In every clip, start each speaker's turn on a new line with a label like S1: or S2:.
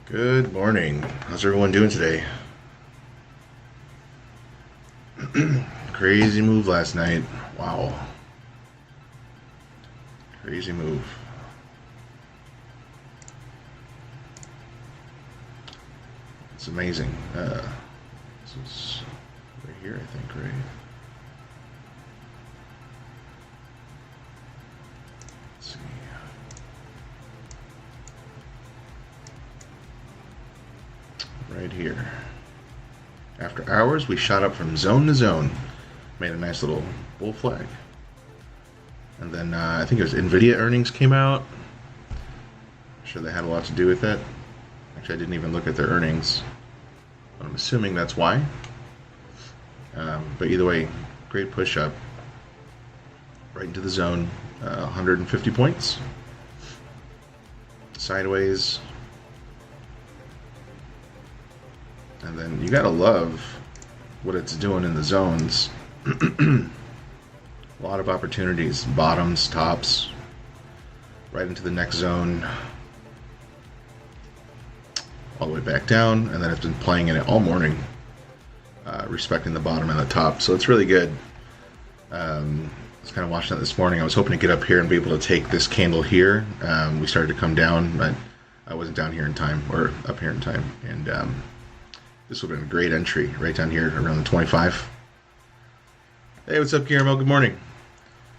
S1: Good morning. How's everyone doing today? Crazy move last night. Wow. Crazy move. It's amazing. This is right here, I think, right? Let's see. Right here. After hours, we shot up from zone to zone. Made a nice little bull flag. And then I think it was NVIDIA earnings came out. I'm sure they had a lot to do with it. Actually, I didn't even look at their earnings. But I'm assuming that's why. But either way, great push up. Right into the zone. 150 points. Sideways. And then you gotta love what it's doing in the zones. A lot of opportunities. Bottoms, tops. Right into the next zone. All the way back down. And then it's been playing in it all morning. Respecting the bottom and the top. So it's really good. I was kind of watching it this morning. I was hoping to get up here and be able to take this candle here. We started to come down, but I wasn't down here in time, or up here in time. And this would have been a great entry right down here around the 25. Hey, what's up, Guillermo? Good morning.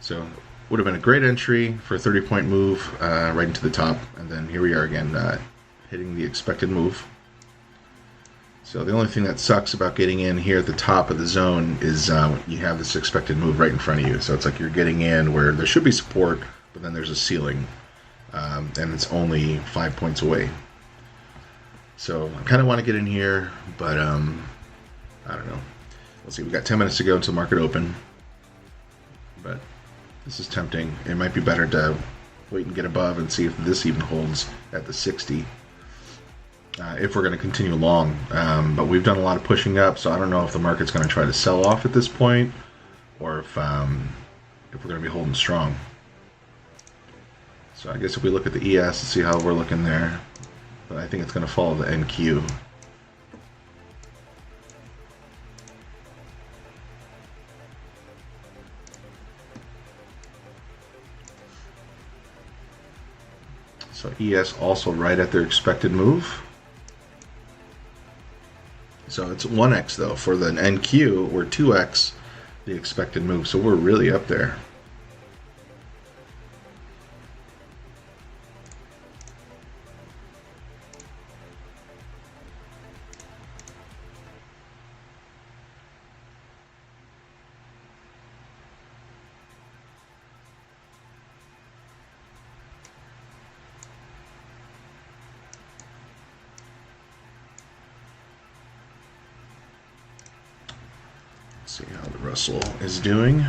S1: So would have been a great entry for a 30-point move right into the top. And then here we are again, hitting the expected move. So the only thing that sucks about getting in here at the top of the zone is you have this expected move right in front of you. So it's like you're getting in where there should be support, but then there's a ceiling. And it's only 5 points away. So I kind of want to get in here, but I don't know. Let's see, we've got 10 minutes to go until market open. But this is tempting. It might be better to wait and get above and see if this even holds at the 60. If we're going to continue long. But we've done a lot of pushing up, so I don't know if the market's going to try to sell off at this point, or if we're going to be holding strong. So I guess if we look at the ES and see how we're looking there, but I think it's going to follow the NQ. So ES also right at their expected move. So it's 1x though. For the NQ, we're 2x the expected move. So we're really up there. See how the Russell is doing.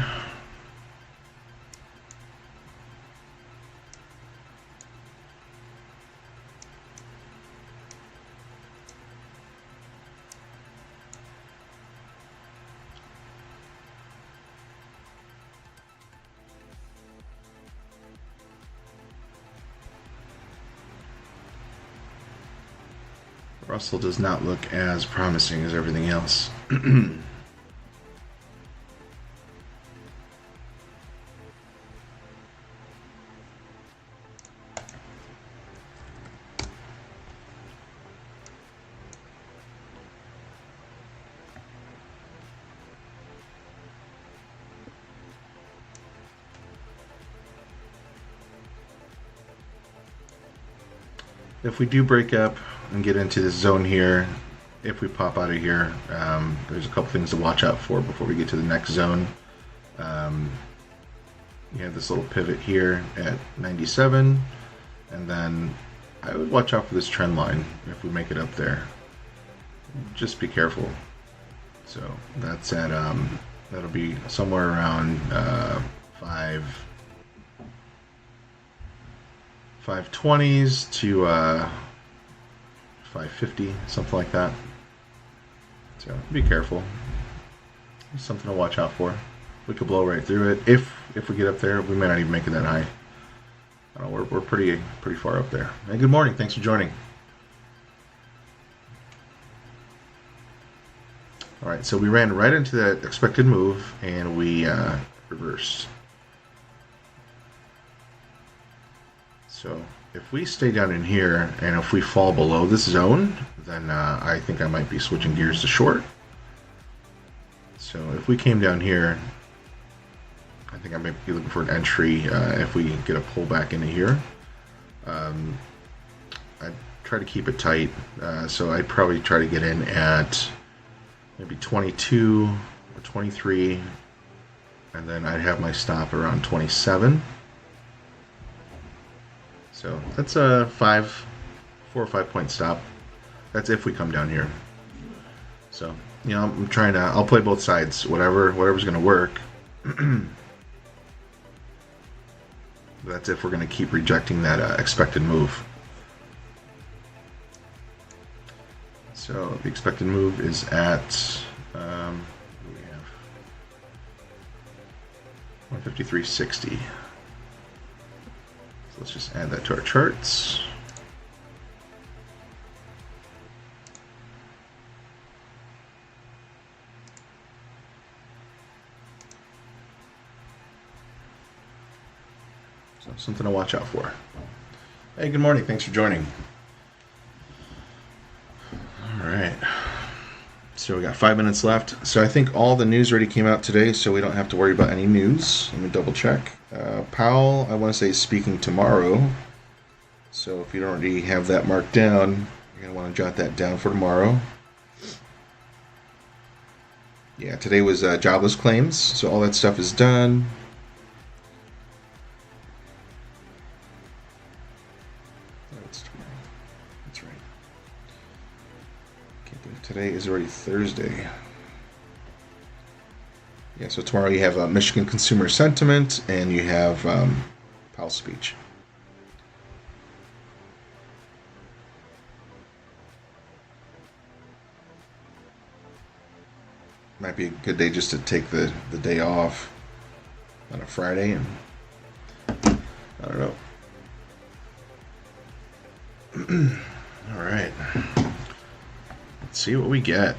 S1: Russell does not look as promising as everything else. If we do break up and get into this zone here, if we pop out of here, there's a couple things to watch out for before we get to the next zone. You have this little pivot here at 97, and then I would watch out for this trend line if we make it up there. Just be careful. So that's at that'll be somewhere around 520s to 550, something like that. So be careful. There's something to watch out for. We could blow right through it. If we get up there, we may not even make it that high. I don't know, we're pretty far up there. Hey, good morning. Thanks for joining. All right, so we ran right into that expected move, and we reversed. So if we stay down in here, and if we fall below this zone, then I think I might be switching gears to short. So if we came down here, I think I might be looking for an entry if we get a pullback into here. I'd try to keep it tight, so I'd probably try to get in at maybe 22 or 23, and then I'd have my stop around 27. So that's a 4 or 5 point stop. That's if we come down here. So, you know, I'm trying to, I'll play both sides, whatever's going to work. That's if we're going to keep rejecting that expected move. So the expected move is at we have 153.60. So let's just add that to our charts. So something to watch out for. Hey, good morning. Thanks for joining. All right. So we got 5 minutes left. So I think all the news already came out today, so we don't have to worry about any news. Let me double check. Powell, I want to say, is speaking tomorrow. So if you don't already have that marked down, you're going to want to jot that down for tomorrow. Yeah, today was jobless claims, so all that stuff is done. Today is already Thursday. Yeah, so tomorrow you have Michigan consumer sentiment and you have Powell's speech. Might be a good day just to take the day off on a Friday, and I don't know. All right. Let's see what we get.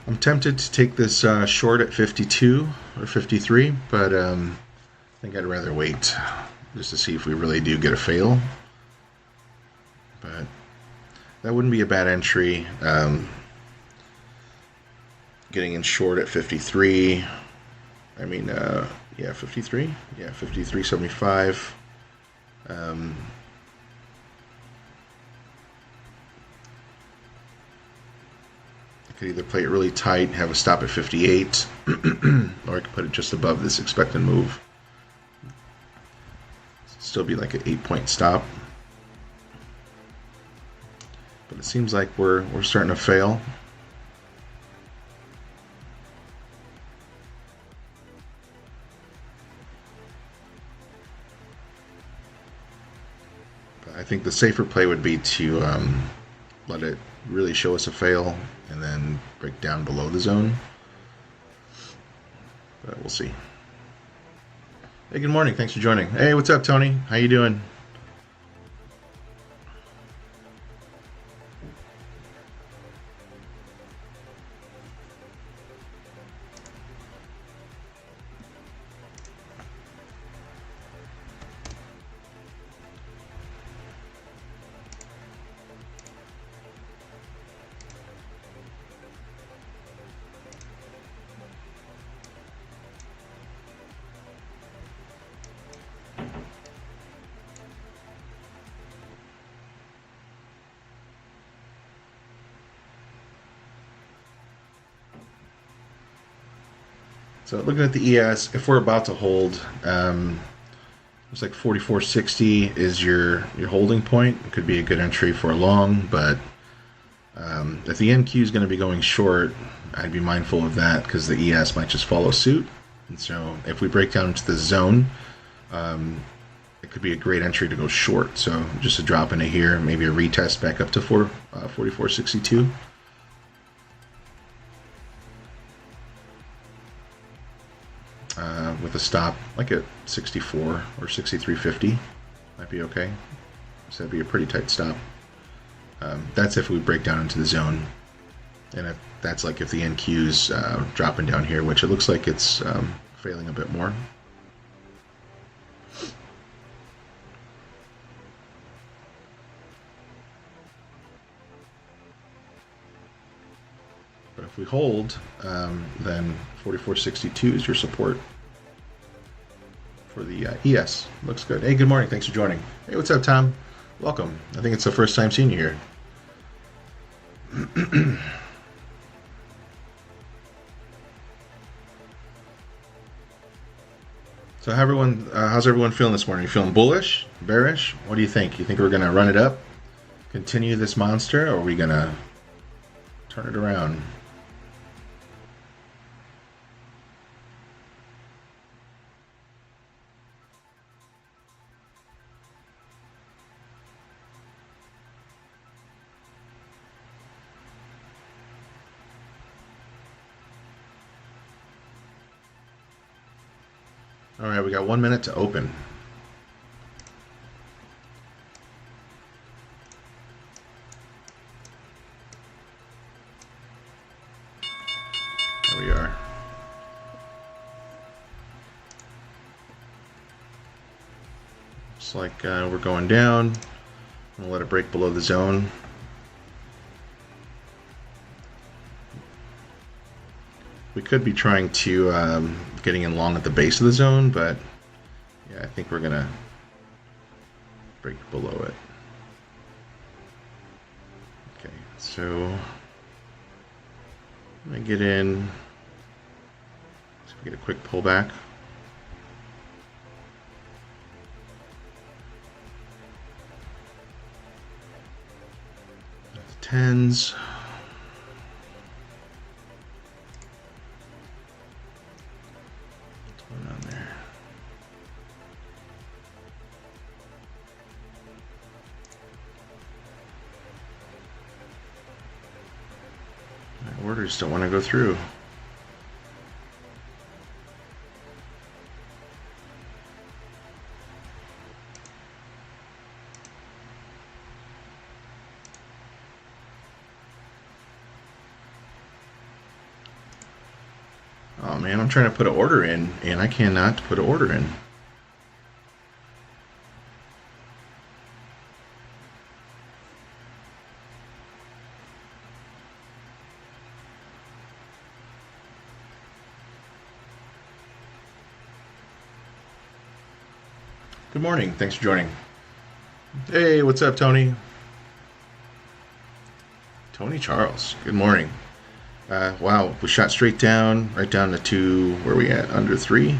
S1: I'm tempted to take this short at 52 or 53, but I think I'd rather wait just to see if we really do get a fail. But that wouldn't be a bad entry. Getting in short at 53. I mean, yeah, 53. Yeah, 53.75. I could either play it really tight, have a stop at 58, or I could put it just above this expected move. Still be like an 8-point stop. But it seems like we're starting to fail. But I think the safer play would be to let it really show us a fail and then break down below the zone. But we'll see. Hey, good morning. Thanks for joining. Hey, what's up, Tony? How you doing? So looking at the ES, if we're about to hold, it's like 44.60 is your holding point. It could be a good entry for a long, but if the NQ is going to be going short, I'd be mindful of that because the ES might just follow suit. And so if we break down into the zone, it could be a great entry to go short. So just a drop into here, maybe a retest back up to 44.62. with a stop like at 64 or 63.50. Might be okay. So that'd be a pretty tight stop. That's if we break down into the zone. And if that's like if the NQ's dropping down here, which it looks like it's failing a bit more. But if we hold, then 44.62 is your support for the ES. Looks good. Hey, good morning. Thanks for joining. Hey, what's up, Tom? Welcome. I think it's the first time seeing you here. So how's everyone feeling this morning? You feeling bullish? Bearish? What do you think? You think we're going to run it up? Continue this monster? Or are we going to turn it around? All right, we got 1 minute to open. There we are. Looks like we're going down. I'll let it break below the zone. We could be trying to getting in long at the base of the zone, but yeah, I think we're gonna break below it. Okay, so I'm gonna get in. See if we get a quick pullback. Tens. Orders don't want to go through. Oh man, I'm trying to put an order in and I cannot put an order in. Good morning. Thanks for joining. Hey, what's up, Tony? Tony Charles. Good morning. Wow, we shot straight down, right down to 2, where we at? Under 3.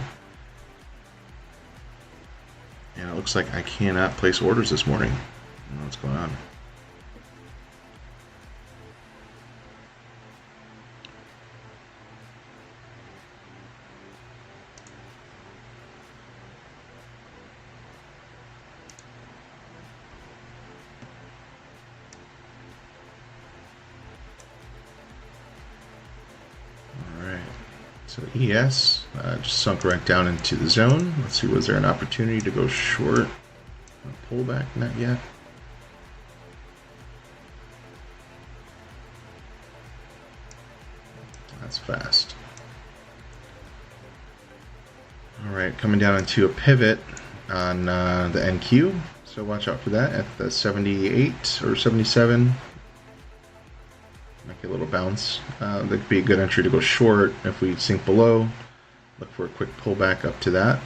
S1: And it looks like I cannot place orders this morning. I don't know what's going on. So ES just sunk right down into the zone. Let's see, was there an opportunity to go short? A pullback? Not yet. That's fast. All right, coming down into a pivot on the NQ. So watch out for that at the 78 or 77. Might get a little bounce. That could be a good entry to go short. If we sink below, look for a quick pullback up to that.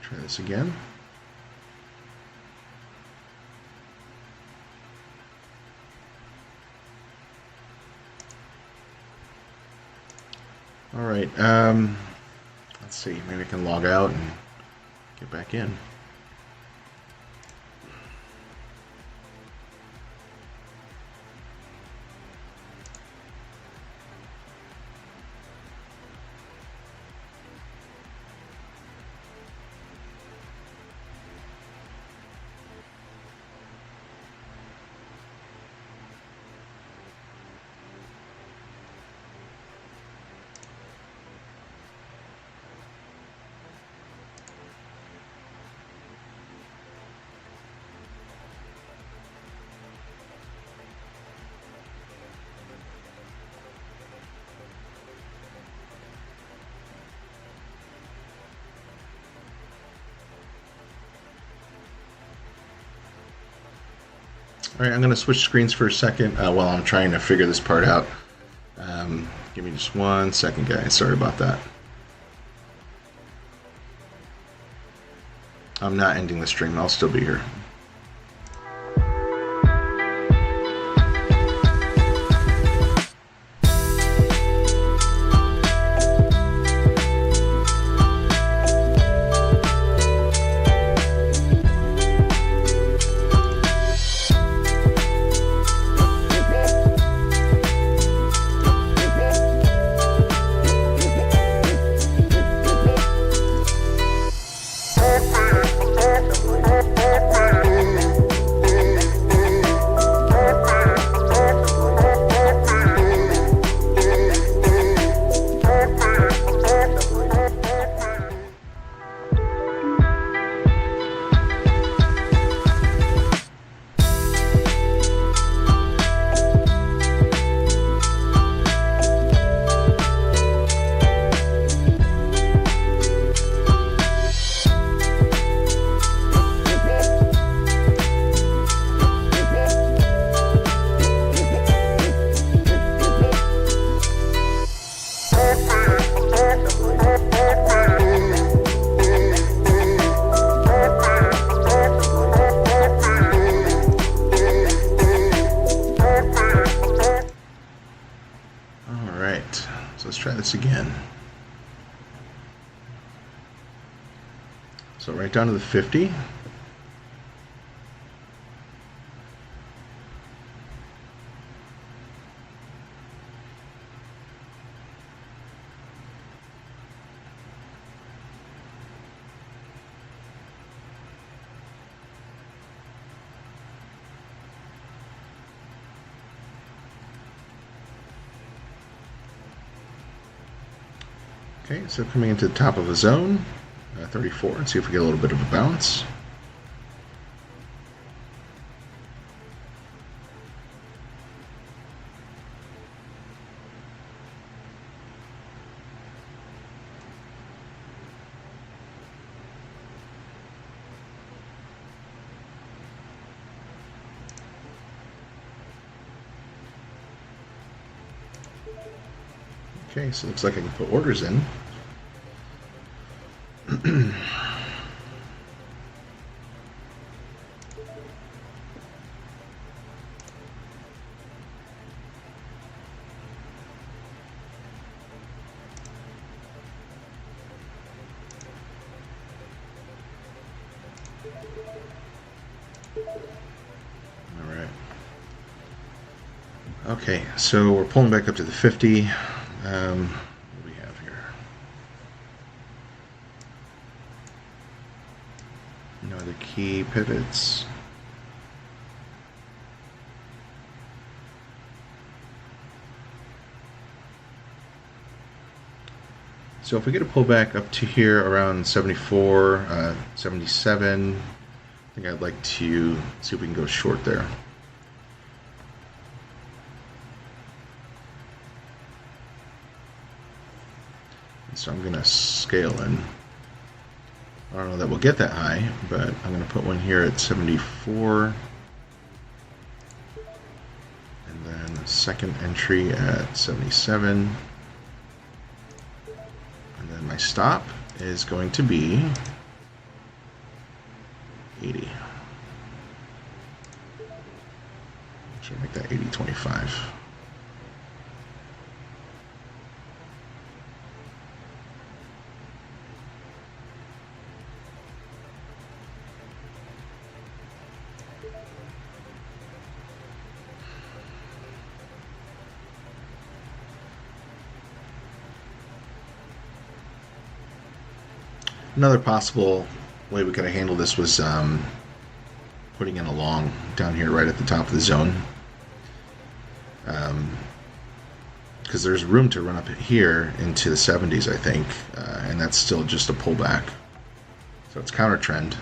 S1: Try this again. All right, let's see, maybe I can log out and get back in. All right, I'm going to switch screens for a second while I'm trying to figure this part out. Give me just 1 second, guys. Sorry about that. I'm not ending the stream. I'll still be here. Again. So right down to the 50. Okay, so coming into the top of the zone, 34, and see if we get a little bit of a bounce. Okay, so it looks like I can put orders in. Okay, so we're pulling back up to the 50. What do we have here? No other key pivots. So if we get a pullback up to here around 74, 77, I think I'd like to see if we can go short there. So I'm going to scale in. I don't know that we'll get that high, but I'm going to put one here at 74. And then a second entry at 77. And then my stop is going to be 80. Should make that 80.25. Another possible way we could have handled this was putting in a long down here right at the top of the zone. Because there's room to run up here into the 70s, I think, and that's still just a pullback. So it's counter trend.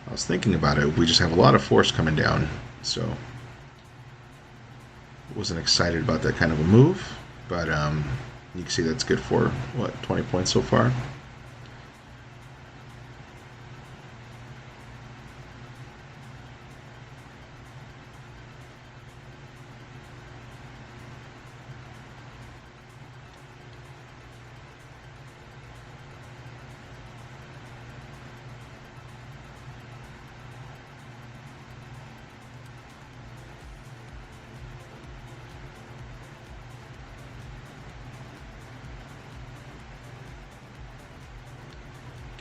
S1: I was thinking about it. We just have a lot of force coming down, so wasn't excited about that kind of a move. But you can see that's good for, what, 20 points so far?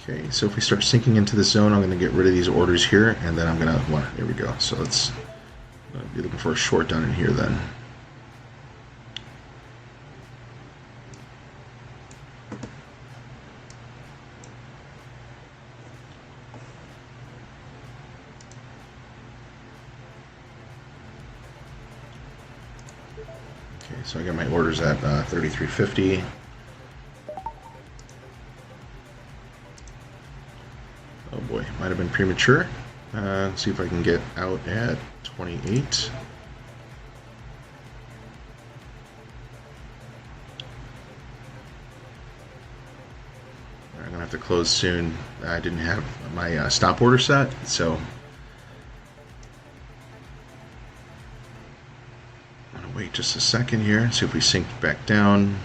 S1: Okay, so if we start sinking into the zone, I'm going to get rid of these orders here, and then I'm going to, well, there we go. So let's be looking for a short down in here then. Okay, so I got my orders at 33.50. Oh boy, might have been premature. Let's see if I can get out at 28. I'm gonna have to close soon. I didn't have my stop order set, so I'm gonna wait just a second here and see if we sink back down.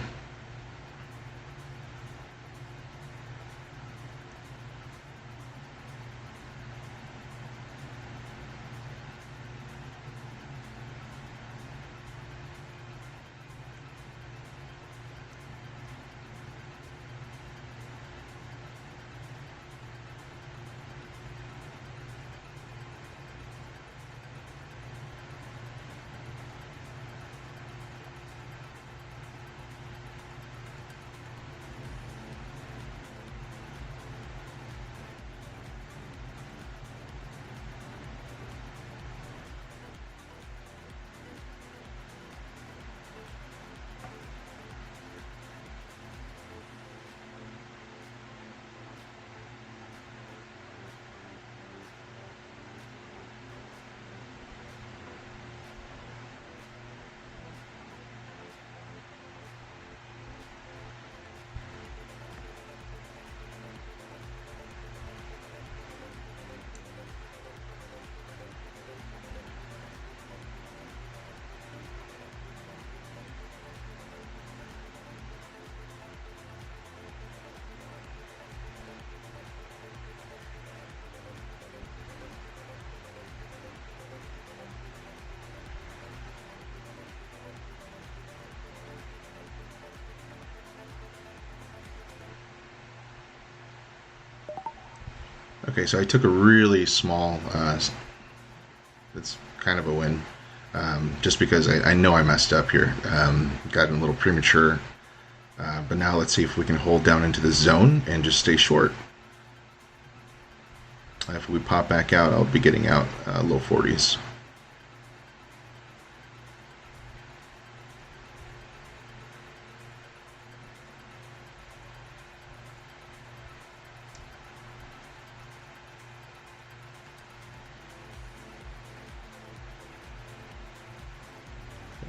S1: Okay, so I took a really small, it's kind of a win, just because I know I messed up here. Got a little premature, but now let's see if we can hold down into the zone and just stay short. If we pop back out, I'll be getting out low 40s.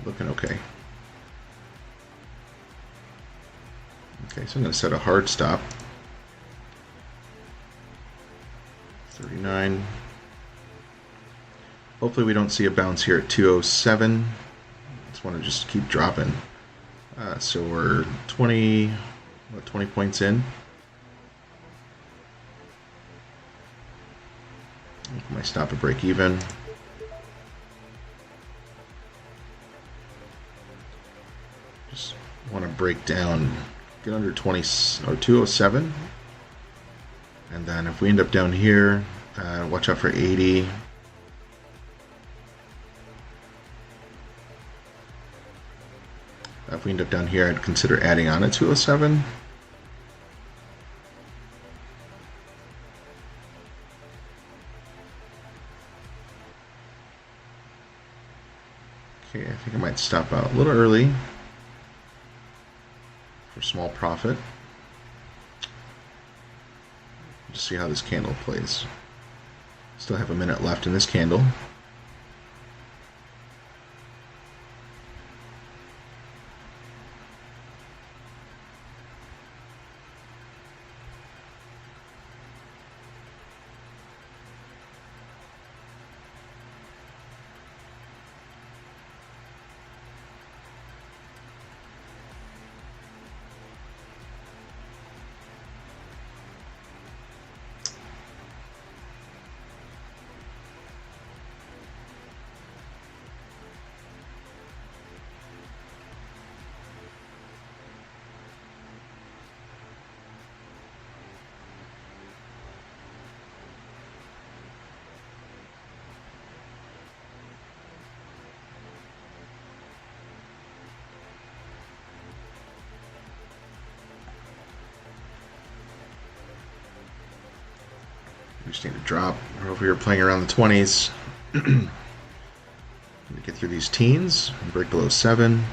S1: Looking okay. Okay, so I'm going to set a hard stop. 39. Hopefully we don't see a bounce here at 207. Just want to just keep dropping. So we're 20 points in. My stop at break even. Just want to break down, get under 20 or 207. And then if we end up down here, watch out for 80. If we end up down here, I'd consider adding on a 207. Okay, I think I might stop out a little early for small profit. Just see how this candle plays. Still have a minute left in this candle. just need to drop. We're over here playing around the 20s. Get through these teens, break below 7.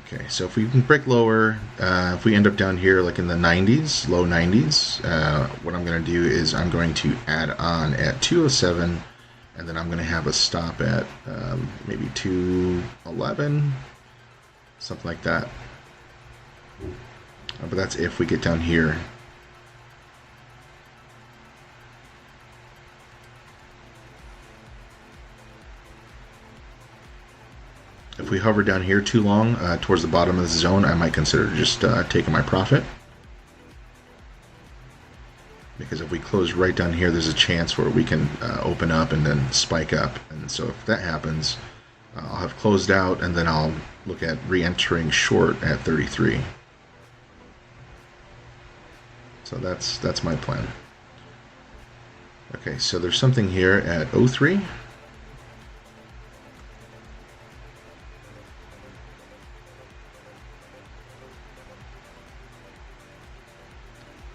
S1: Okay, so if we can break lower, if we end up down here like in the 90s, low 90s, what I'm going to do is I'm going to add on at 207, and then I'm going to have a stop at maybe 211, something like that. But that's if we get down here. If we hover down here too long towards the bottom of the zone, I might consider just taking my profit. Because if we close right down here, there's a chance where we can open up and then spike up. And so if that happens, I'll have closed out, and then I'll look at re-entering short at 33. So that's my plan. Okay, so there's something here at 03.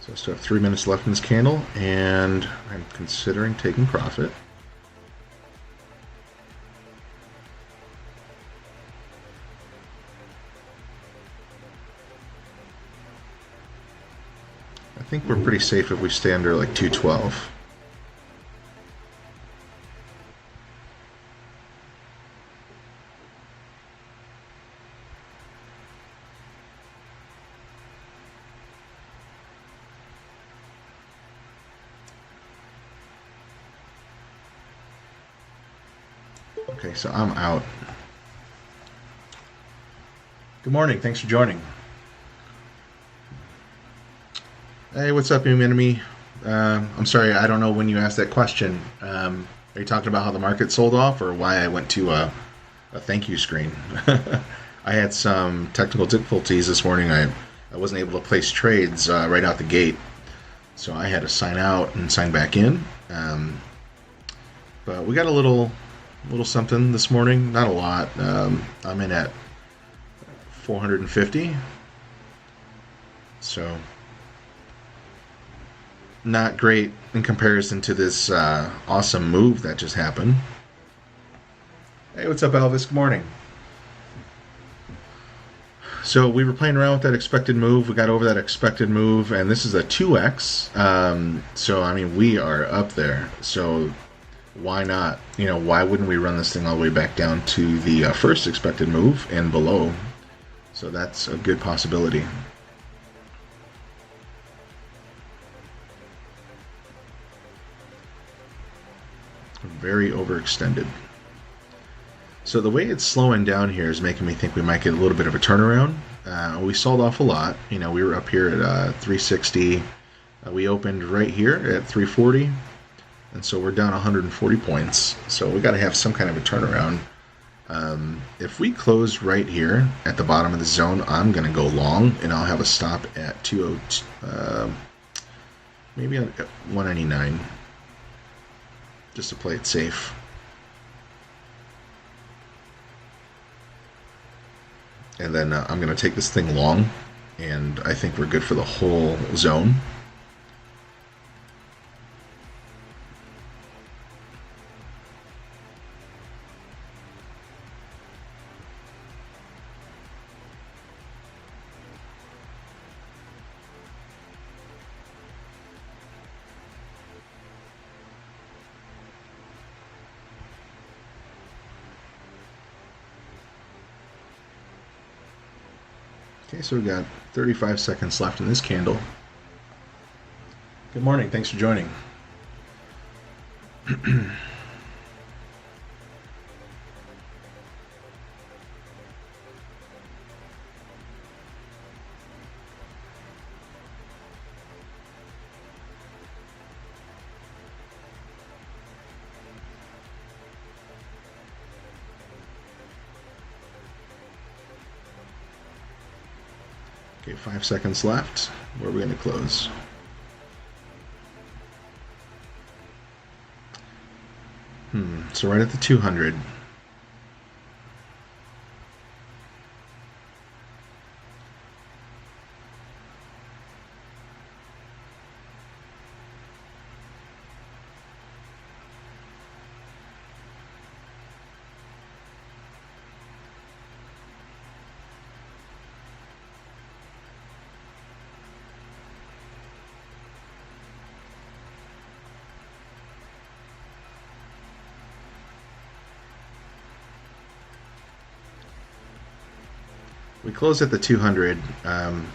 S1: So I still have 3 minutes left in this candle, and I'm considering taking profit. I think we're pretty safe if we stay under like 212. Okay, so I'm out. Good morning. Thanks for joining. Hey, what's up, enemy? I'm sorry, I don't know when you asked that question. Are you talking about how the market sold off, or why I went to a thank you screen? I had some technical difficulties this morning. I wasn't able to place trades right out the gate, so I had to sign out and sign back in. But we got a little something this morning, not a lot. I'm in at 450, so not great in comparison to this awesome move that just happened. Hey, what's up, Elvis? Good morning. So we were playing around with that expected move. We got over that expected move, and this is a 2x. So I mean, we are up there. So why not? You know, why wouldn't we run this thing all the way back down to the first expected move and below? So that's a good possibility. Very overextended. So the way it's slowing down here is making me think we might get a little bit of a turnaround. We sold off a lot. You know, we were up here at 360. We opened right here at 340. And so we're down 140 points. So we got to have some kind of a turnaround. If we close right here at the bottom of the zone, I'm going to go long, and I'll have a stop at 202, maybe at 199, just to play it safe. And then I'm going to take this thing long, and I think we're good for the whole zone. Okay, so we've got 35 seconds left in this candle. Good morning. Thanks for joining. Okay, 5 seconds left. Where are we going to close? So right at the 200. We closed at the 200, and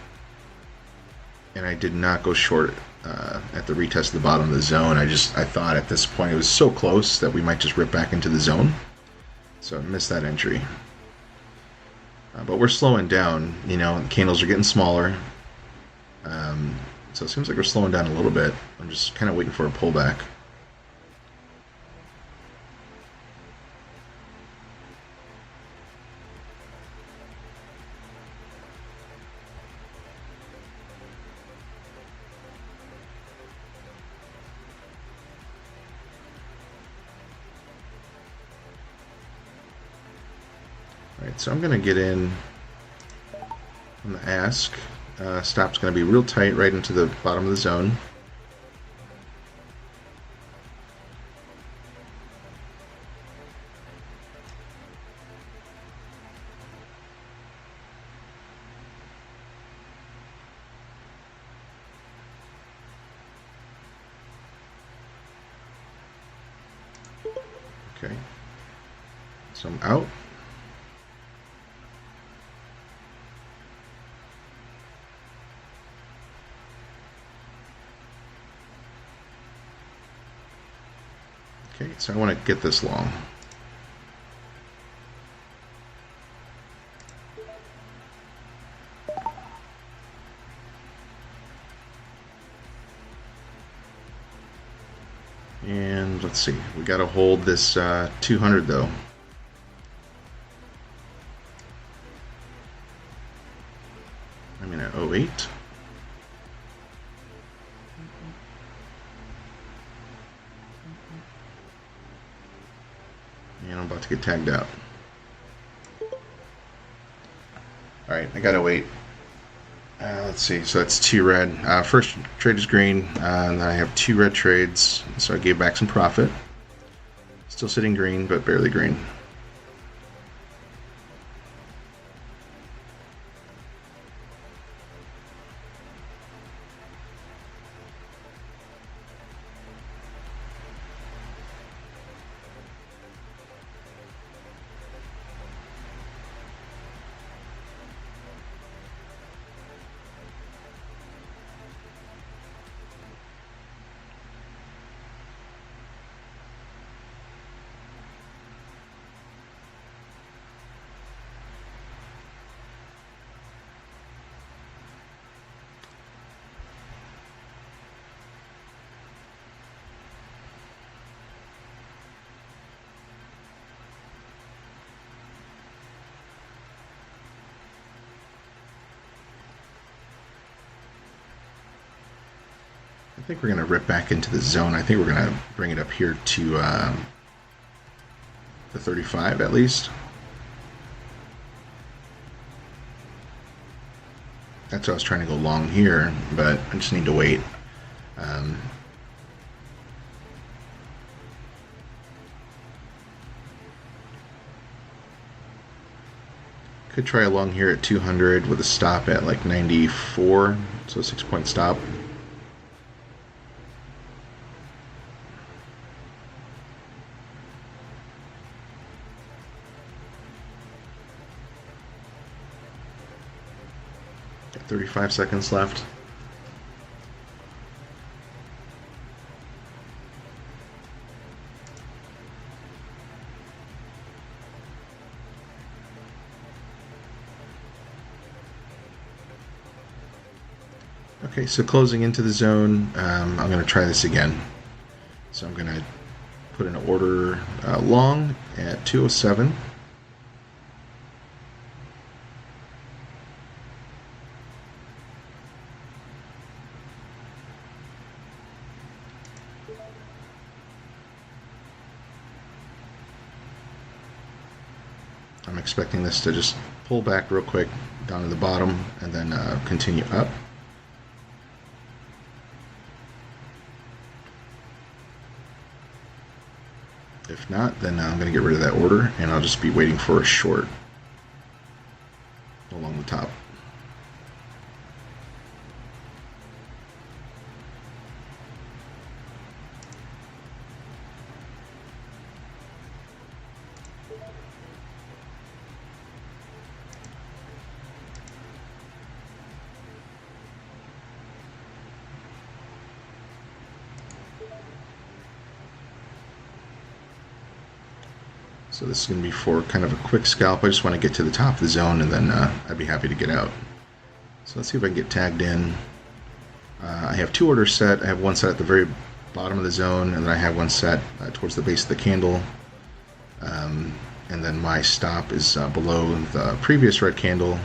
S1: I did not go short at the retest of the bottom of the zone. I thought at this point it was so close that we might just rip back into the zone, so I missed that entry. But we're slowing down, the candles are getting smaller, so it seems like we're slowing down a little bit. I'm just kind of waiting for a pullback. Alright, so I'm going to get in on the ask. Stop's going to be real tight right into the bottom of the zone. Okay, so I'm out. Okay, so I want to get this long. And let's see, we got to hold this 200 though. I'm in at 08. And I'm about to get tagged out. Alright, I gotta wait. Let's see, so that's 2 red. First trade is green, and then I have 2 red trades, so I gave back some profit. Still sitting green, but barely green. I think we're going to rip back into the zone. I think we're going to bring it up here to the 35 at least. That's why I was trying to go long here, but I just need to wait. Could try a long here at 200 with a stop at like 94, so a 6-point stop. Got 35 seconds left. Okay, so closing into the zone, I'm going to try this again. So I'm going to put an order long at 207. I'm expecting this to just pull back real quick down to the bottom and then continue up. If not, then I'm going to get rid of that order and I'll just be waiting for a short along the top. So this is going to be for kind of a quick scalp. I just want to get to the top of the zone and then I'd be happy to get out. So let's see if I can get tagged in. I have two orders set. I have one set at the very bottom of the zone and then I have one set towards the base of the candle. And then my stop is below the previous red candle.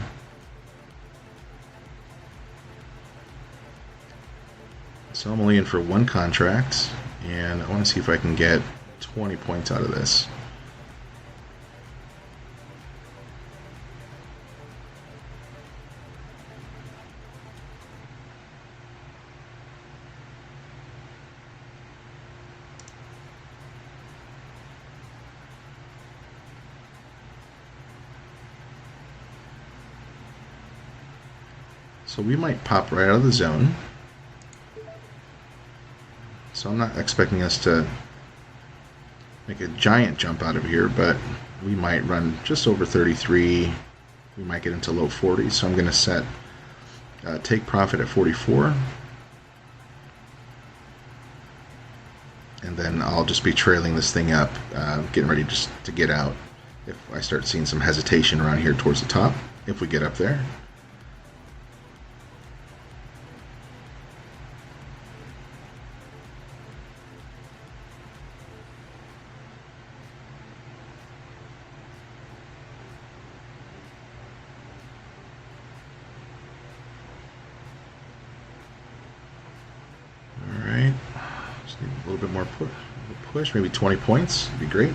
S1: So I'm only in for one contract and I want to see if I can get 20 points out of this. So we might pop right out of the zone. So I'm not expecting us to make a giant jump out of here, but we might run just over 33. We might get into low 40s. So I'm going to set take profit at 44. And then I'll just be trailing this thing up, getting ready just to get out if I start seeing some hesitation around here towards the top, if we get up there. Just need a little bit more push, maybe 20 points would be great.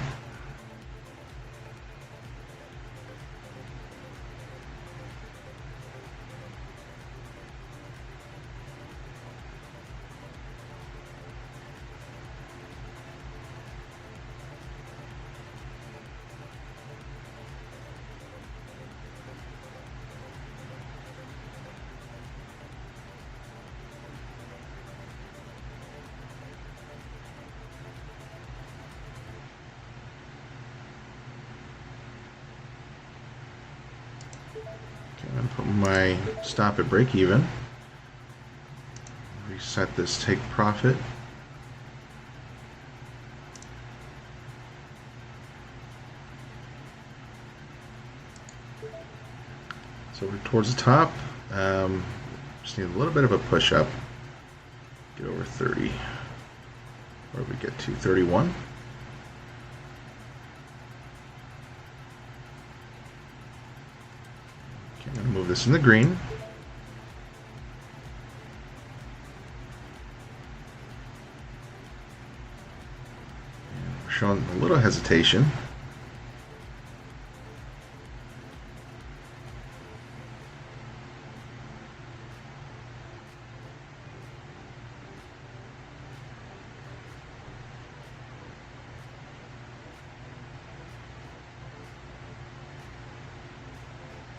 S1: And put my stop at break even. Reset this take profit. So we're towards the top. Just need a little bit of a push up. Get over 30. Where do we get to? 31. I'm going to move this in the green. And we're showing a little hesitation.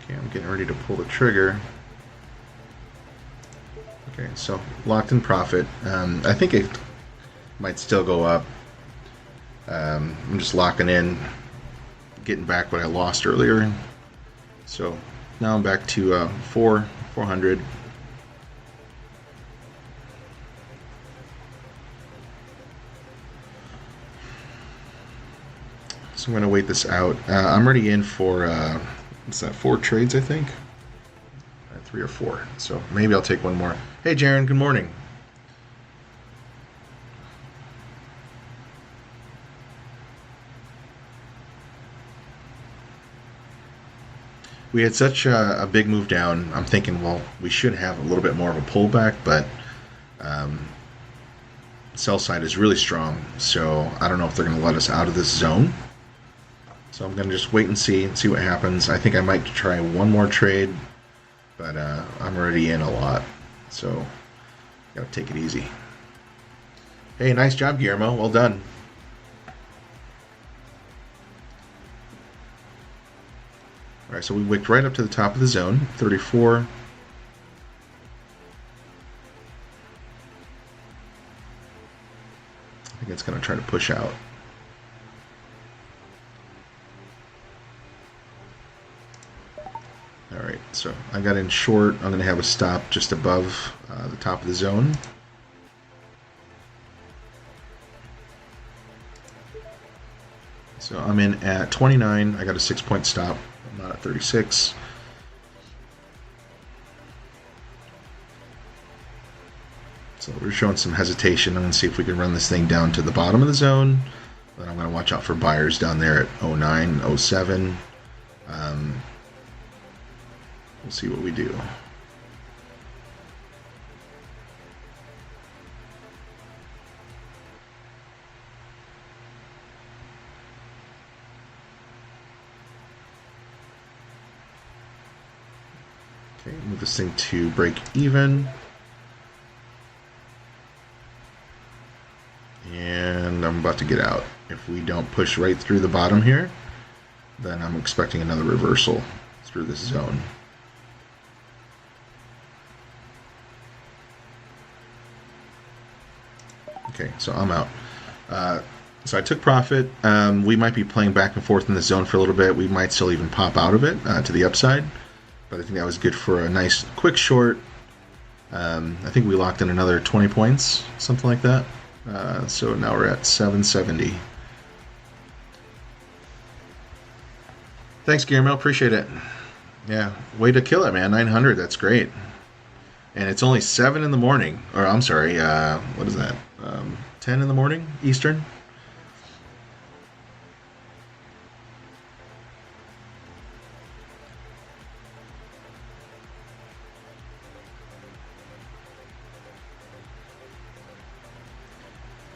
S1: Okay, I'm getting ready to pull the trigger. Okay, so locked in profit. I think it might still go up. I'm just locking in, getting back what I lost earlier. So now I'm back to 400. So I'm going to wait this out. I'm already in for what's that, 4 trades, I think? 3 or 4. So maybe I'll take one more. Hey, Jaron, good morning. We had such a big move down. I'm thinking, well, we should have a little bit more of a pullback, but sell side is really strong, so I don't know if they're going to let us out of this zone. So I'm going to just wait and see what happens. I think I might try one more trade, but I'm already in a lot, so got to take it easy. Hey, nice job, Guillermo. Well done. All right, so we wicked right up to the top of the zone, 34. I think it's going to try to push out. All right, so I got in short. I'm going to have a stop just above the top of the zone. So I'm in at 29. I got a 6-point stop. I'm not at 36. So we're showing some hesitation. I'm going to see if we can run this thing down to the bottom of the zone. Then I'm going to watch out for buyers down there at 09, 07. We'll see what we do. Okay, move this thing to break even. And I'm about to get out. If we don't push right through the bottom here, then I'm expecting another reversal through this zone. Okay, so I'm out. So I took profit. We might be playing back and forth in the zone for a little bit. We might still even pop out of it to the upside. But I think that was good for a nice quick short. I think we locked in another 20 points, something like that. So now we're at 770. Thanks, Guillermo. Appreciate it. Yeah, way to kill it, man. 900. That's great. And it's only 7 in the morning. Or I'm sorry. What is that? 10 in the morning Eastern.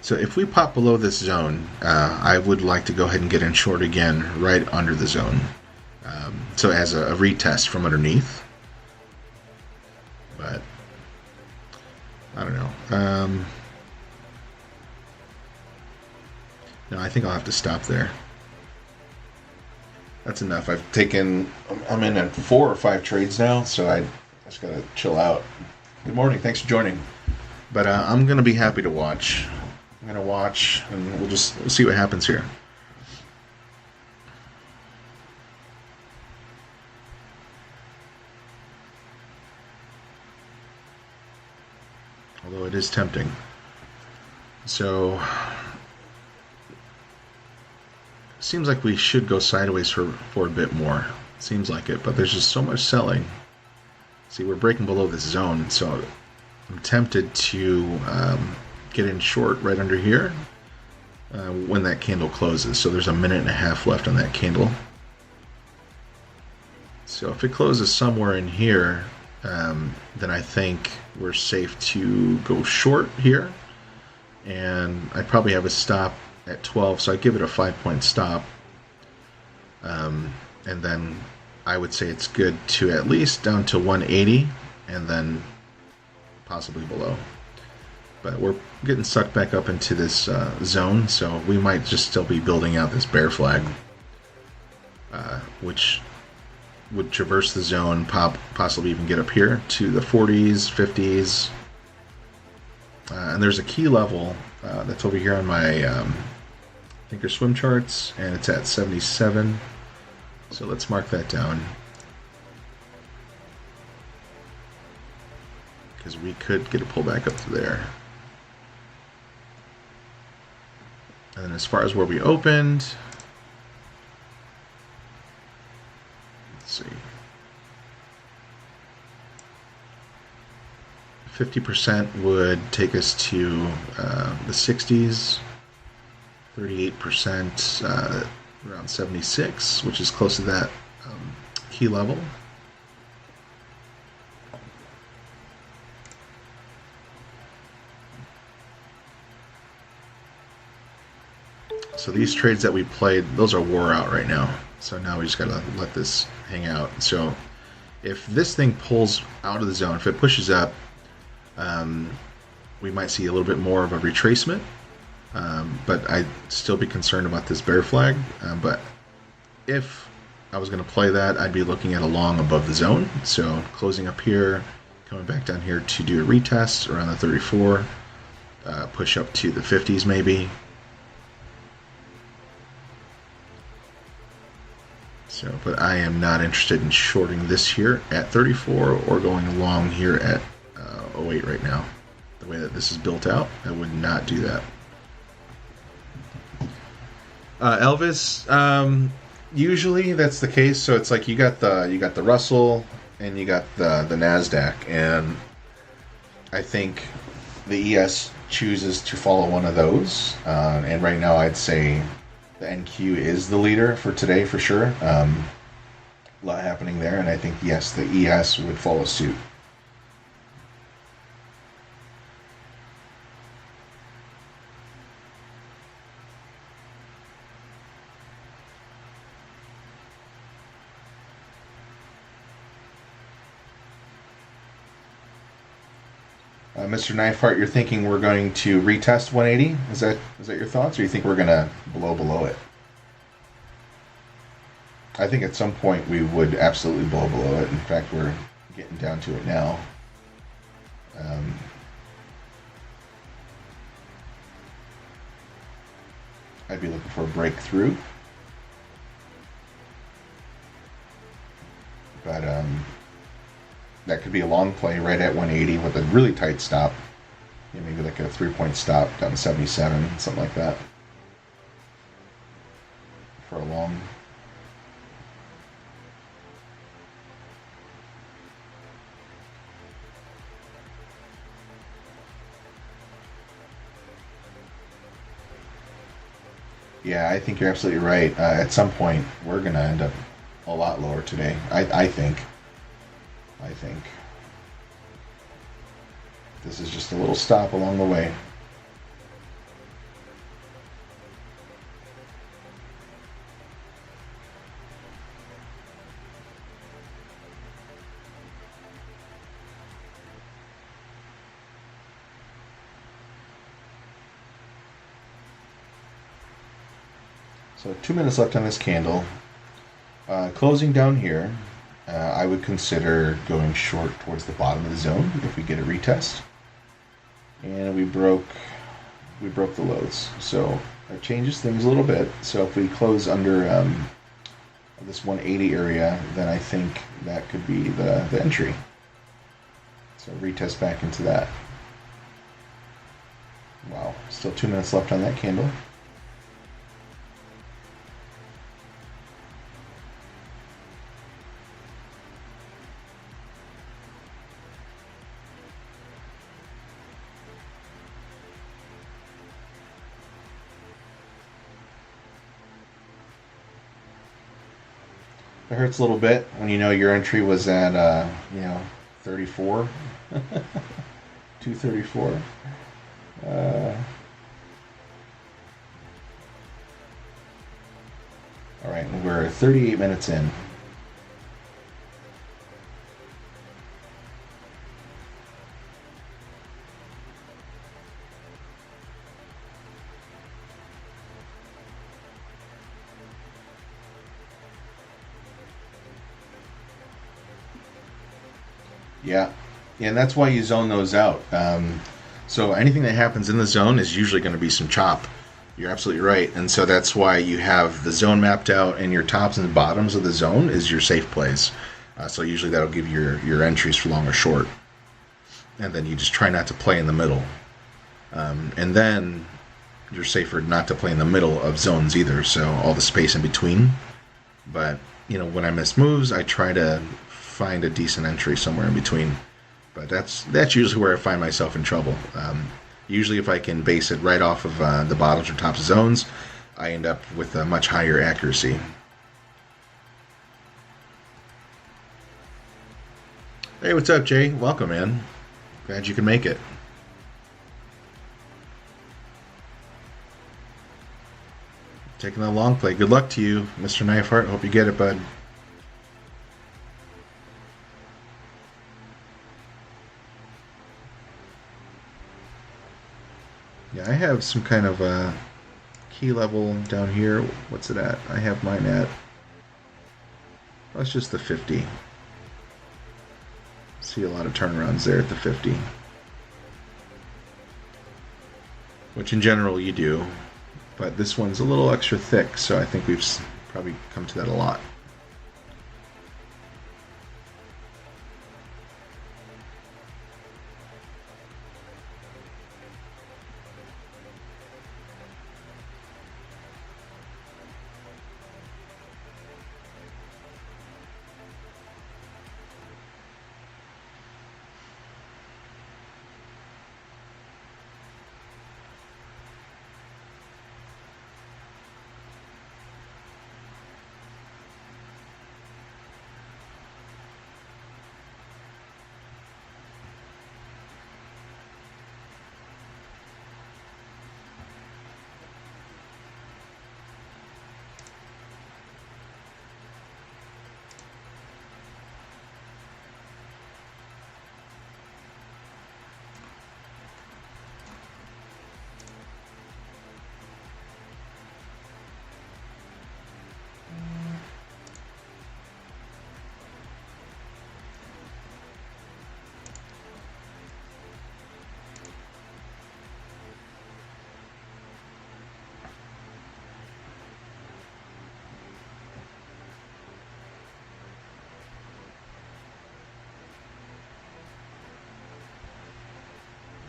S1: So if we pop below this zone, I would like to go ahead and get in short again right under the zone. So as a retest from underneath. But I don't know. No, I think I'll have to stop there. That's enough. I'm in 4 or 5 trades now, so I just gotta chill out. Good morning. Thanks for joining. But I'm gonna be happy to watch. I'm gonna watch, and we'll see what happens here. Although it is tempting. So seems like we should go sideways for a bit more. Seems like it, but there's just so much selling. See, we're breaking below this zone, so I'm tempted to get in short right under here when that candle closes. So there's a minute and a half left on that candle. So if it closes somewhere in here, then I think we're safe to go short here. And I probably have a stop at 12, so I give it a 5-point stop. And then I would say it's good to at least down to 180 and then possibly below. But we're getting sucked back up into this zone, so we might just still be building out this bear flag, which would traverse the zone, possibly even get up here to the 40s, 50s. And there's a key level that's over here on my Thinkorswim charts, and it's at 77. So let's mark that down, because we could get a pullback up to there. And then as far as where we opened, let's see, 50% would take us to the 60s, 38% around 76, which is close to that key level. So these trades that we played, those are wore out right now. So now we just gotta let this hang out. So if this thing pulls out of the zone, if it pushes up, we might see a little bit more of a retracement. But I'd still be concerned about this bear flag. But if I was going to play that, I'd be looking at a long above the zone. So closing up here, coming back down here to do a retest around the 34, push up to the 50s maybe. So, but I am not interested in shorting this here at 34 or going long here at 08 right now. The way that this is built out, I would not do that. Elvis, usually that's the case. So it's like you got the Russell and you got the Nasdaq, and I think the ES chooses to follow one of those. And right now, I'd say the NQ is the leader for today for sure. A lot happening there, and I think yes, the ES would follow suit. Mr. Knifeheart, you're thinking we're going to retest 180? Is that your thoughts, or you think we're going to blow below it? I think at some point we would absolutely blow below it. In fact, we're getting down to it now. I'd be looking for a breakthrough. But that could be a long play right at 180 with a really tight stop. Yeah, maybe like a 3-point stop down to 77, something like that. For a long. Yeah, I think you're absolutely right. At some point, we're going to end up a lot lower today. I think. This is just a little stop along the way. So 2 minutes left on this candle. Closing down here, I would consider going short towards the bottom of the zone if we get a retest. And we broke the lows. So that changes things a little bit. So if we close under this 180 area, then I think that could be the entry. So retest back into that. Wow, still 2 minutes left on that candle. It hurts a little bit when you know your entry was at 34, 234. All right, we're 38 minutes in. Yeah, and that's why you zone those out. So anything that happens in the zone is usually going to be some chop. You're absolutely right, and so that's why you have the zone mapped out, and your tops and bottoms of the zone is your safe plays. So usually that'll give you your entries for long or short, and then you just try not to play in the middle. And then you're safer not to play in the middle of zones either, so all the space in between. But when I miss moves, I try to find a decent entry somewhere in between, but that's usually where I find myself in trouble. Usually if I can base it right off of the bottoms or tops of zones, I end up with a much higher accuracy. Hey, what's up, Jay? Welcome, man. Glad you can make it. Taking the long play. Good luck to you, Mr. Knifeheart. Hope you get it, bud. Yeah, I have some kind of key level down here. What's it at? I have mine at... That's just the 50. See a lot of turnarounds there at the 50. Which in general you do. But this one's a little extra thick, so I think we've probably come to that a lot.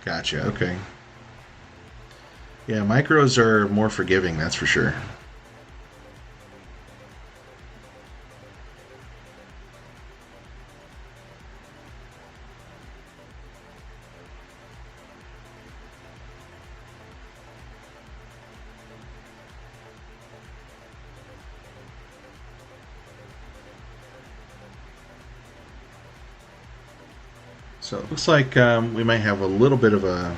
S1: Gotcha, okay. Yeah, micros are more forgiving, that's for sure. So it looks like we might have a little bit of a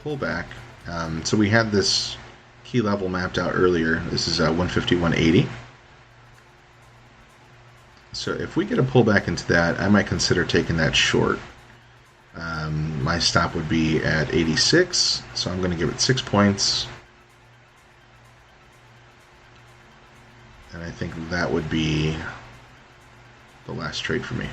S1: pullback. So we had this key level mapped out earlier. This is 150, 180. So if we get a pullback into that, I might consider taking that short. My stop would be at 86, so I'm going to give it 6 points. And I think that would be the last trade for me.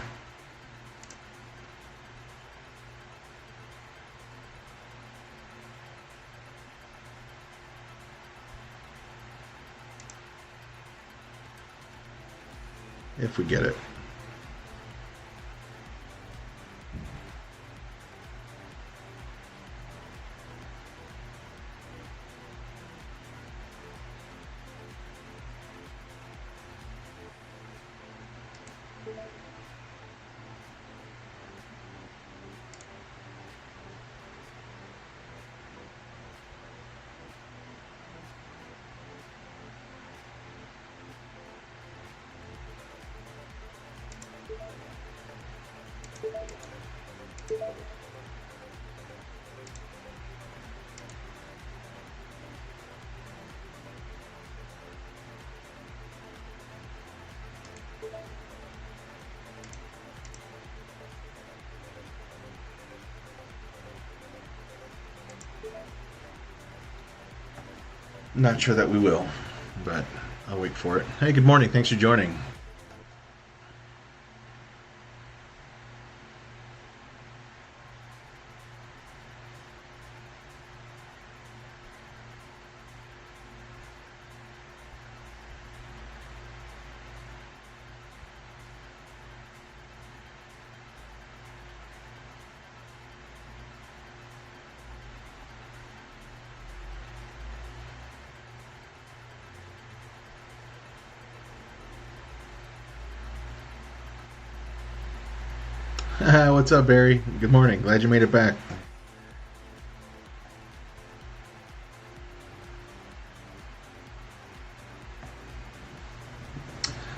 S1: If we get it. Not sure that we will, but I'll wait for it. Hey, good morning. Thanks for joining. What's up, Barry? Good morning. Glad you made it back.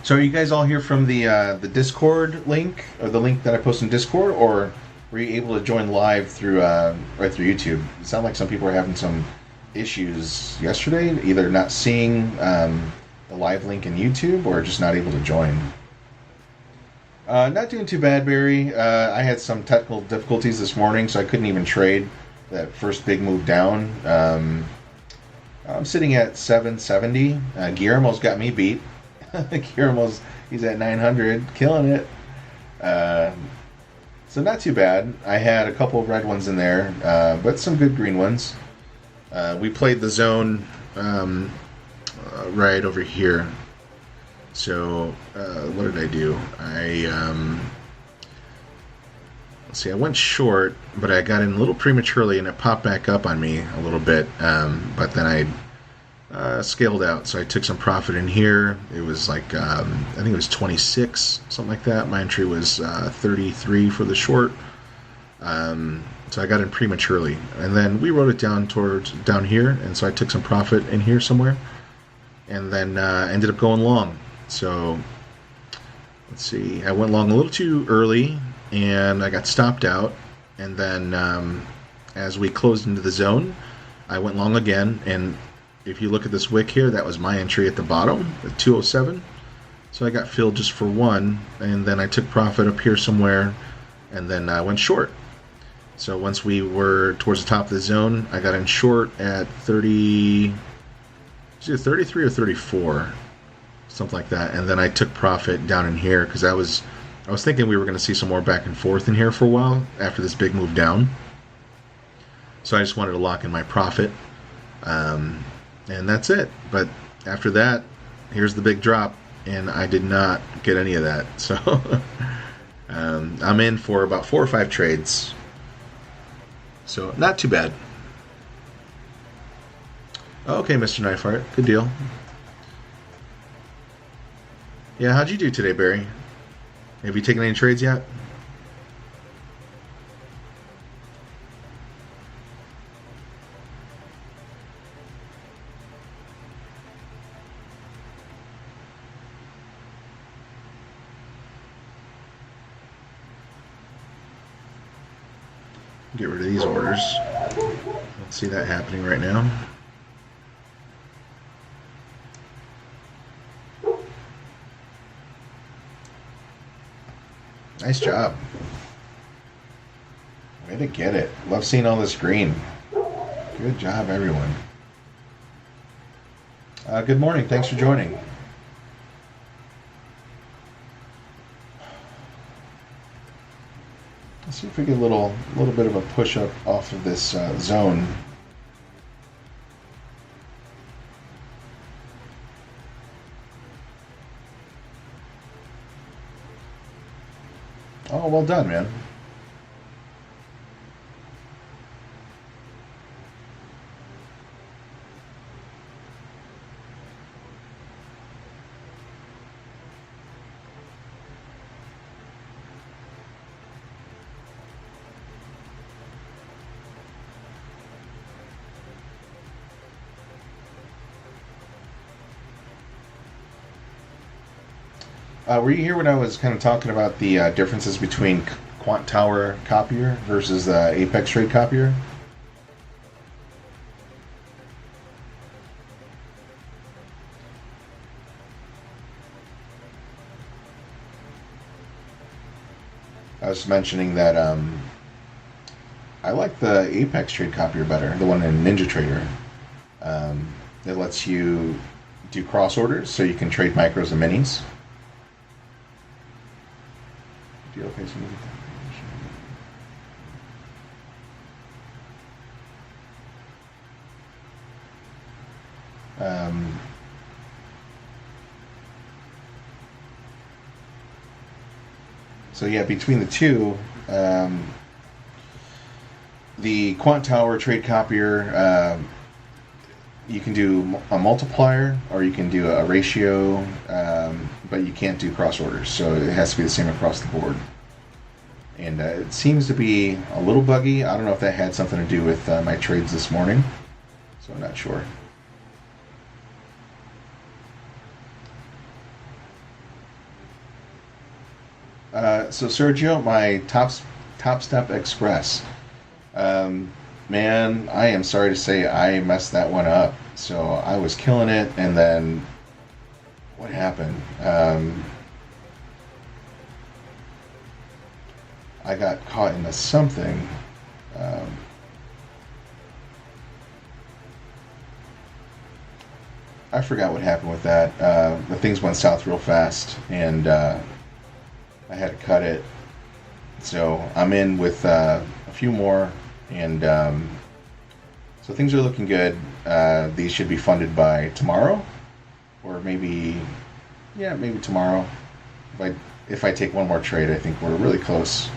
S1: So, are you guys all here from the Discord link, or the link that I posted in Discord, or were you able to join live through right through YouTube? It sounds like some people are having some issues yesterday, either not seeing the live link in YouTube or just not able to join. Not doing too bad, Barry. I had some technical difficulties this morning, so I couldn't even trade that first big move down. I'm sitting at 770. Guillermo's got me beat. He's at 900, killing it. So not too bad. I had a couple of red ones in there, but some good green ones. We played the zone right over here. So what did I do? Let's see. I went short, but I got in a little prematurely, and it popped back up on me a little bit. But then I scaled out, so I took some profit in here. It was like I think it was 26, something like that. My entry was 33 for the short. So I got in prematurely, and then we wrote it down here, and so I took some profit in here somewhere, and then ended up going long. So let's see, I went long a little too early, and I got stopped out, and then as we closed into the zone, I went long again, and if you look at this wick here, that was my entry at the bottom at 207. So I got filled just for one, and then I took profit up here somewhere, and then I went short. So once we were towards the top of the zone, I got in short at 33 or 34, something like that, and then I took profit down in here because I was thinking we were going to see some more back and forth in here for a while after this big move down. So I just wanted to lock in my profit, and that's it. But after that, here's the big drop, and I did not get any of that. So I'm in for about 4 or 5 trades. So not too bad. Okay, Mr. Knifeheart, good deal. Yeah, how'd you do today, Barry? Have you taken any trades yet? Get rid of these orders. Don't see that happening right now. Nice job. Way to get it. Love seeing all this green. Good job, everyone. Good morning. Thanks for joining. Let's see if we get a little bit of a push up off of this zone. Oh, well done, man. Were you here when I was kind of talking about the differences between Quant Tower Copier versus Apex Trade Copier? I was mentioning that I like the Apex Trade Copier better, the one in NinjaTrader. It lets you do cross orders, so you can trade micros and minis. Deal facing so yeah, between the two, the Quant Tower Trade Copier, you can do a multiplier or you can do a ratio, but you can't do cross orders, so it has to be the same across the board. And it seems to be a little buggy. I don't know if that had something to do with my trades this morning, so I'm not sure. So Sergio, my Top Step Express. Man, I am sorry to say I messed that one up. So I was killing it, and then what happened? I got caught into something. Um, I forgot what happened with that. The things went south real fast, and I had to cut it. So I'm in with a few more, and so things are looking good. These should be funded by tomorrow, or maybe, yeah, maybe tomorrow. If I if I take one more trade, I think we're really close.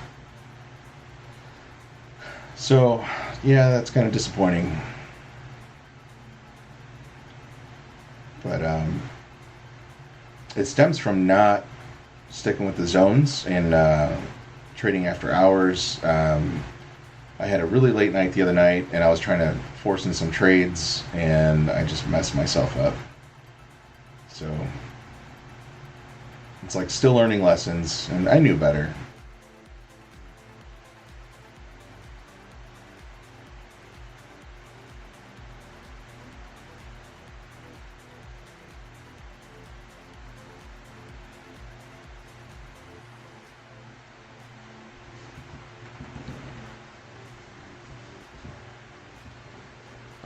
S1: So, yeah, that's kind of disappointing. But it stems from not sticking with the zones and trading after hours. I had a really late night the other night, and I was trying to force in some trades, and I just messed myself up. So it's like still learning lessons, and I knew better.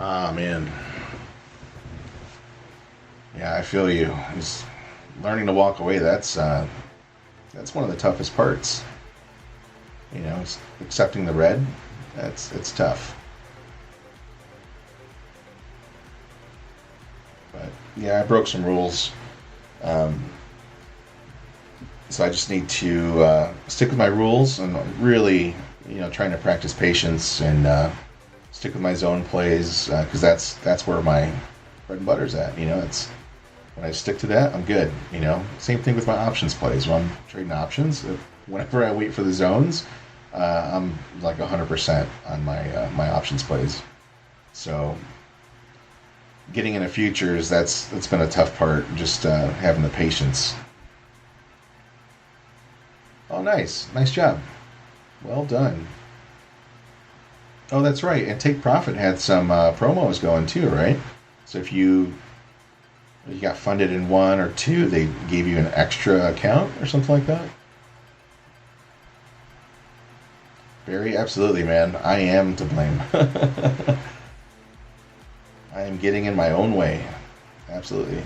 S1: Ah, man. Yeah, I feel you. Just learning to walk away. That's one of the toughest parts. Accepting the red. It's tough. But yeah, I broke some rules. Um, so I just need to stick with my rules and really, trying to practice patience and stick with my zone plays because that's where my bread and butter's at. It's when I stick to that, I'm good. Same thing with my options plays. When I'm trading options, whenever I wait for the zones, I'm like 100% on my options plays. So getting into futures, that's been a tough part. Just having the patience. Oh, nice job. Well done. Oh, that's right. And Take Profit had some promos going too, right? So if you got funded in one or two, they gave you an extra account or something like that. Barry, absolutely, man. I am to blame. I am getting in my own way. Absolutely.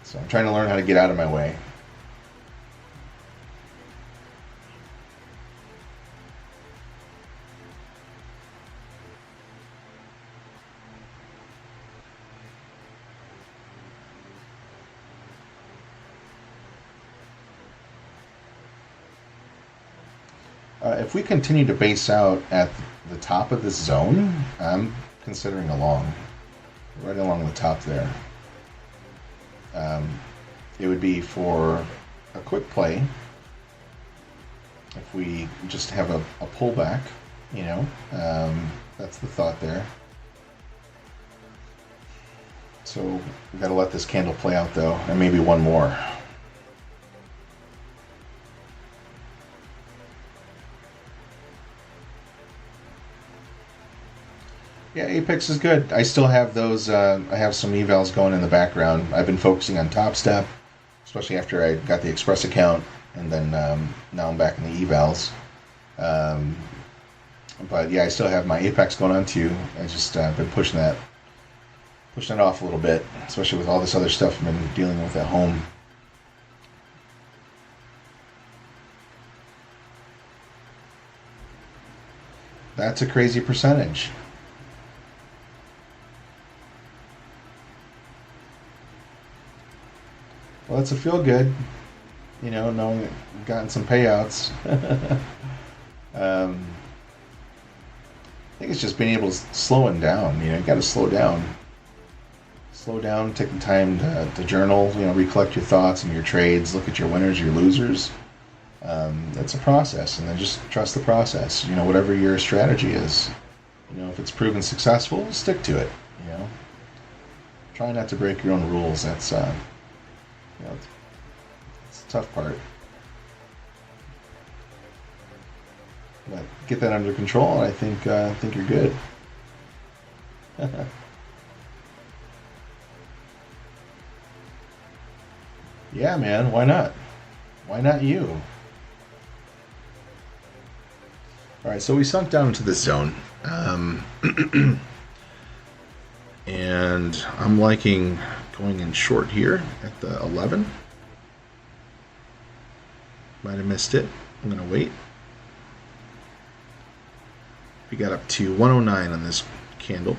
S1: So I'm trying to learn how to get out of my way. If we continue to base out at the top of this zone, I'm considering a long, right along the top there. Um, it would be for a quick play if we just have a pullback, you know. That's the thought there. So we got to let this candle play out though, and maybe one more. Yeah, Apex is good. I still have those. I have some evals going in the background. I've been focusing on Top Step, especially after I got the Express account, and then now I'm back in the evals. Um, but yeah, I still have my Apex going on too. I just been pushing it off a little bit, especially with all this other stuff I've been dealing with at home. That's a crazy percentage. Well, it's a feel good, knowing that you've gotten some payouts. um, I think it's just being able to slowing down. You got to slow down, take the time to journal. Recollect your thoughts and your trades. Look at your winners, your losers. That's a process, and then just trust the process. Whatever your strategy is. If it's proven successful, stick to it. Try not to break your own rules. That's it's the tough part. But get that under control, and I think you're good. Yeah, man. Why not? Why not you? All right, so we sunk down into this zone, and I'm liking going in short here at the 11. Might have missed it. I'm gonna wait. We got up to 109 on this candle.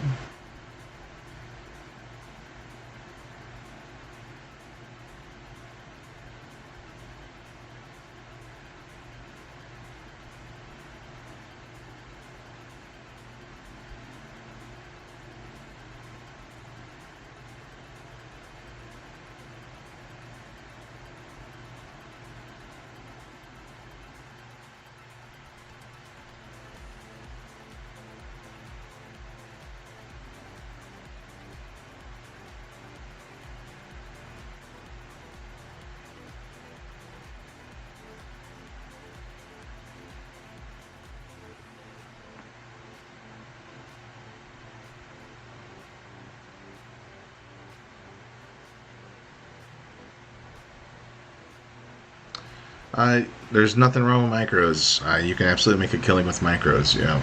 S1: There's nothing wrong with micros. You can absolutely make a killing with micros. Yeah.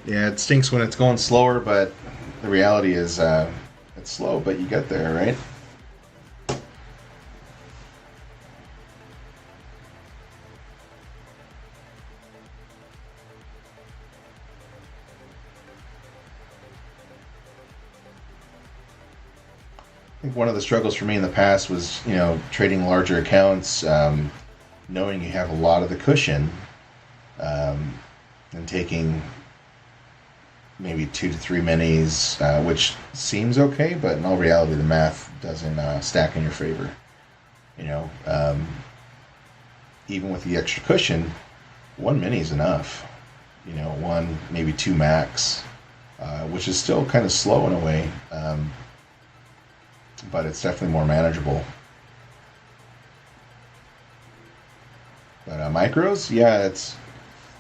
S1: Yeah, it stinks when it's going slower, but the reality is it's slow, but you get there, right? I think one of the struggles for me in the past was, trading larger accounts, knowing you have a lot of the cushion, um, and taking maybe 2 to 3 minis, which seems okay, but in all reality, the math doesn't stack in your favor. You know, even with the extra cushion, 1 mini is enough. One, maybe two max, which is still kind of slow in a way, but it's definitely more manageable. But micros, yeah,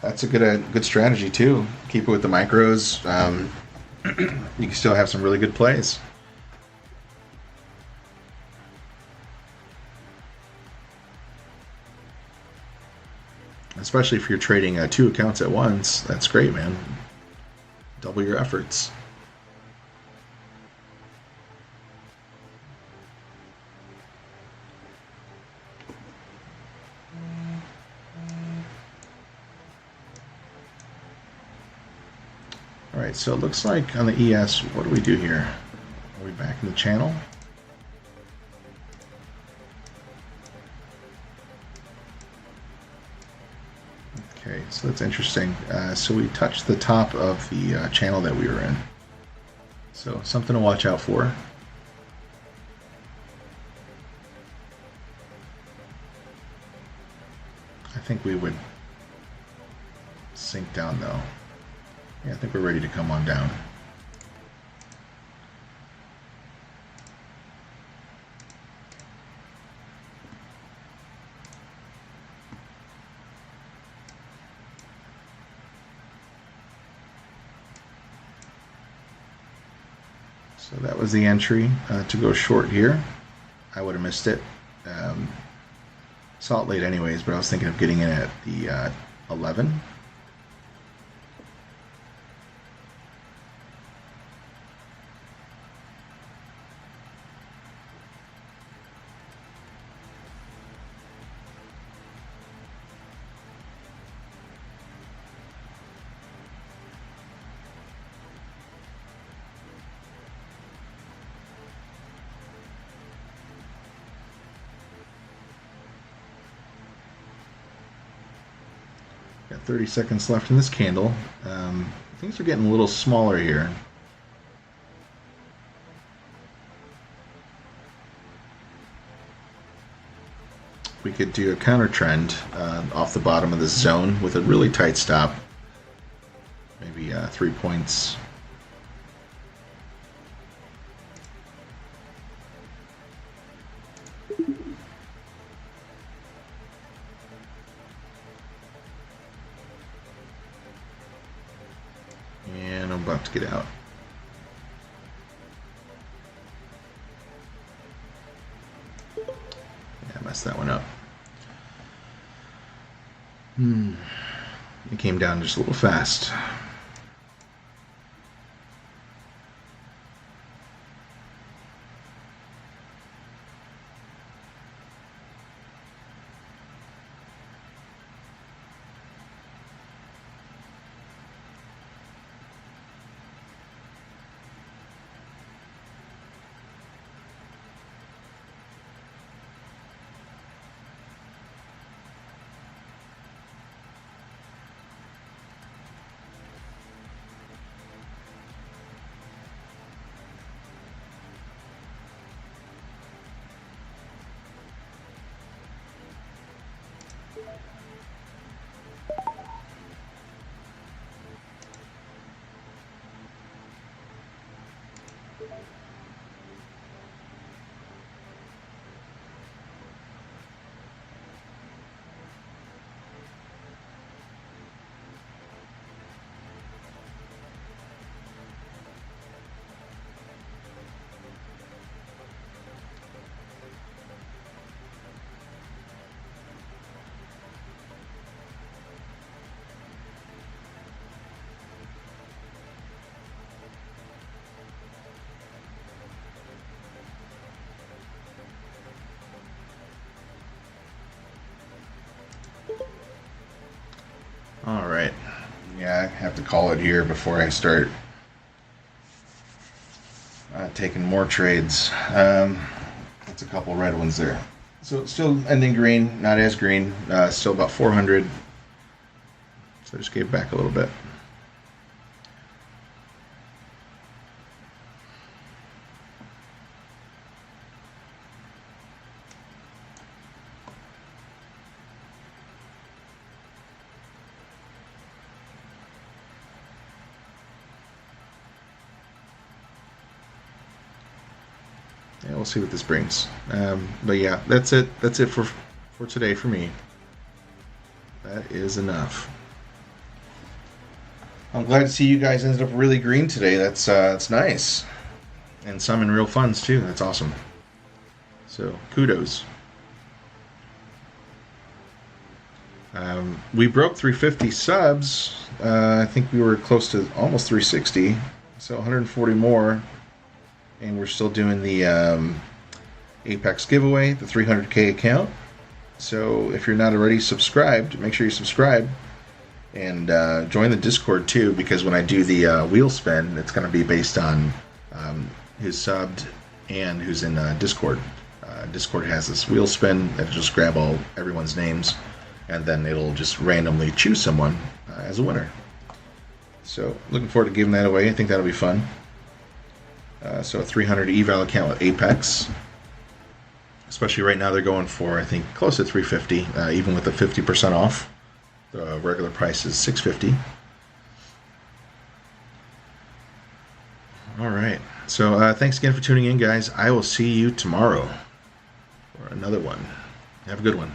S1: that's a good strategy too. Keep it with the micros. You can still have some really good plays. Especially if you're trading two accounts at once. That's great, man. Double your efforts. All right, so it looks like on the ES, what do we do here? Are we back in the channel? Okay, so that's interesting. So we touched the top of the channel that we were in. So something to watch out for. I think we would sink down though. Yeah, I think we're ready to come on down. So that was the entry to go short here. I would have missed it. Saw it late anyways, but I was thinking of getting in at the 11. Got 30 seconds left in this candle. Things are getting a little smaller here. We could do a counter trend off the bottom of this zone with a really tight stop. Maybe 3 points. we'll have to get out. Yeah, I messed that one up. It came down just a little fast. All right. Yeah, I have to call it here before I start taking more trades. That's a couple red ones there. So it's still ending green, not as green. Still about 400. So I just gave back a little bit. Yeah, we'll see what this brings. But yeah, that's it. That's it for today for me. That is enough. I'm glad to see you guys ended up really green today. That's nice, and some in real funds too. That's awesome. So kudos. We broke 350 subs. I think we were close to almost 360. So 140 more. And we're still doing the Apex giveaway, the 300K account. So if you're not already subscribed, make sure you subscribe. And join the Discord too, because when I do the wheel spin, it's going to be based on who's subbed and who's in Discord. Discord has this wheel spin that'll just grab everyone's names, and then it'll just randomly choose someone as a winner. So looking forward to giving that away. I think that'll be fun. So a 300 eval account with Apex. Especially right now they're going for, I think, close to 350, even with the 50% off. The regular price is 650. All right. So thanks again for tuning in, guys. I will see you tomorrow for another one. Have a good one.